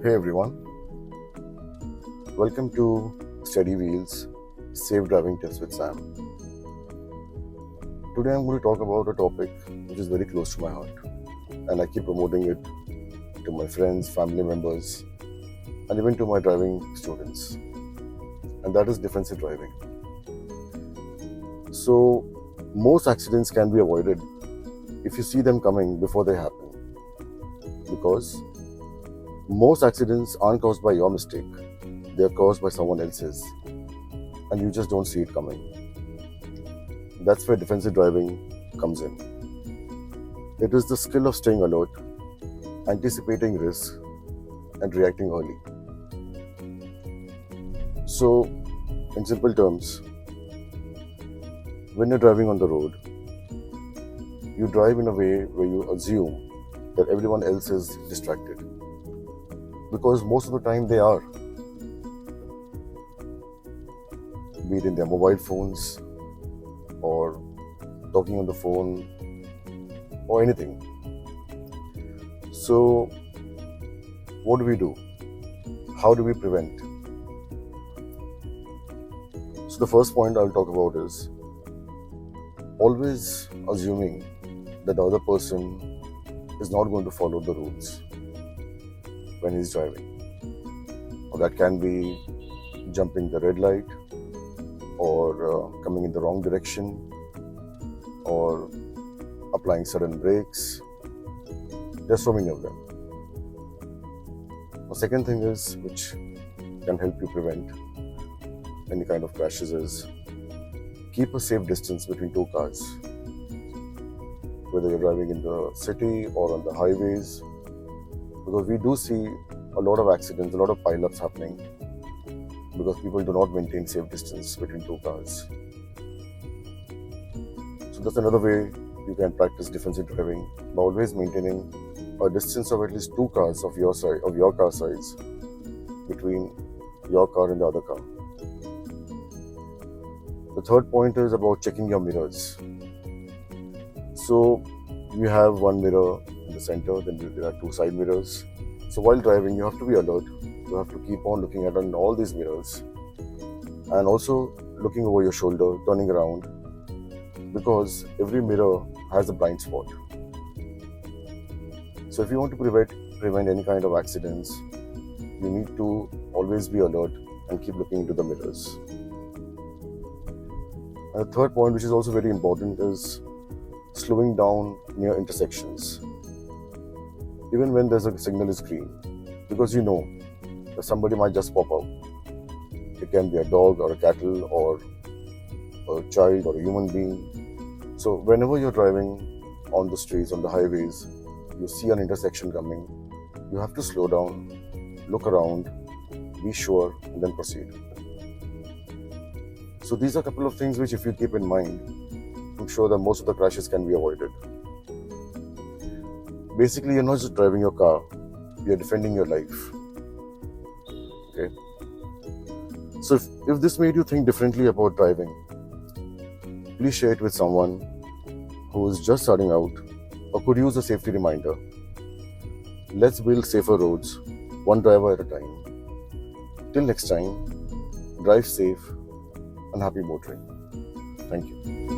Hey everyone, welcome to Steady Wheels Safe Driving Tips with Sam. Today I'm going to talk about a topic which is very close to my heart, and I keep promoting it to my friends, family members, and even to my driving students, and that is defensive driving. So, most accidents can be avoided if you see them coming before they happen, because most accidents aren't caused by your mistake, they are caused by someone else's, and you just don't see it coming. That's where defensive driving comes in. It is the skill of staying alert, anticipating risk, and reacting early. So, in simple terms, when you're driving on the road, you drive in a way where you assume that everyone else is distracted, because most of the time they are, be it in their mobile phones or talking on the phone or anything. So, what do we do? How do we prevent? So, the first point I'll talk about is always assuming that the other person is not going to follow the rules when he's driving. Or that can be jumping the red light, or coming in the wrong direction, or applying sudden brakes. There's so many of them. The second thing is, which can help you prevent any kind of crashes, is keep a safe distance between two cars. Whether you're driving in the city or on the highways, because we do see a lot of accidents, a lot of pileups happening because people do not maintain safe distance between two cars. So that's another way you can practice defensive driving, by always maintaining a distance of at least two cars of your side, of your car size, between your car and the other car. The third point is about checking your mirrors. So you have one mirror in the center, then there are two side mirrors. So while driving, you have to be alert. You have to keep on looking at all these mirrors, and also looking over your shoulder, turning around, because every mirror has a blind spot. So if you want to prevent any kind of accidents, you need to always be alert and keep looking into the mirrors. And the third point, which is also very important, is slowing down near intersections, even when there's a signal is green, because you know that somebody might just pop out. It can be a dog or a cattle or a child or a human being. So whenever you're driving on the streets, on the highways, you see an intersection coming, you have to slow down, look around, be sure, and then proceed. So these are a couple of things which, if you keep in mind, I'm sure that most of the crashes can be avoided. Basically, you're not just driving your car, you're defending your life. Okay? So if this made you think differently about driving, please share it with someone who is just starting out or could use a safety reminder. Let's build safer roads, one driver at a time. Till next time, drive safe and happy motoring. Thank you.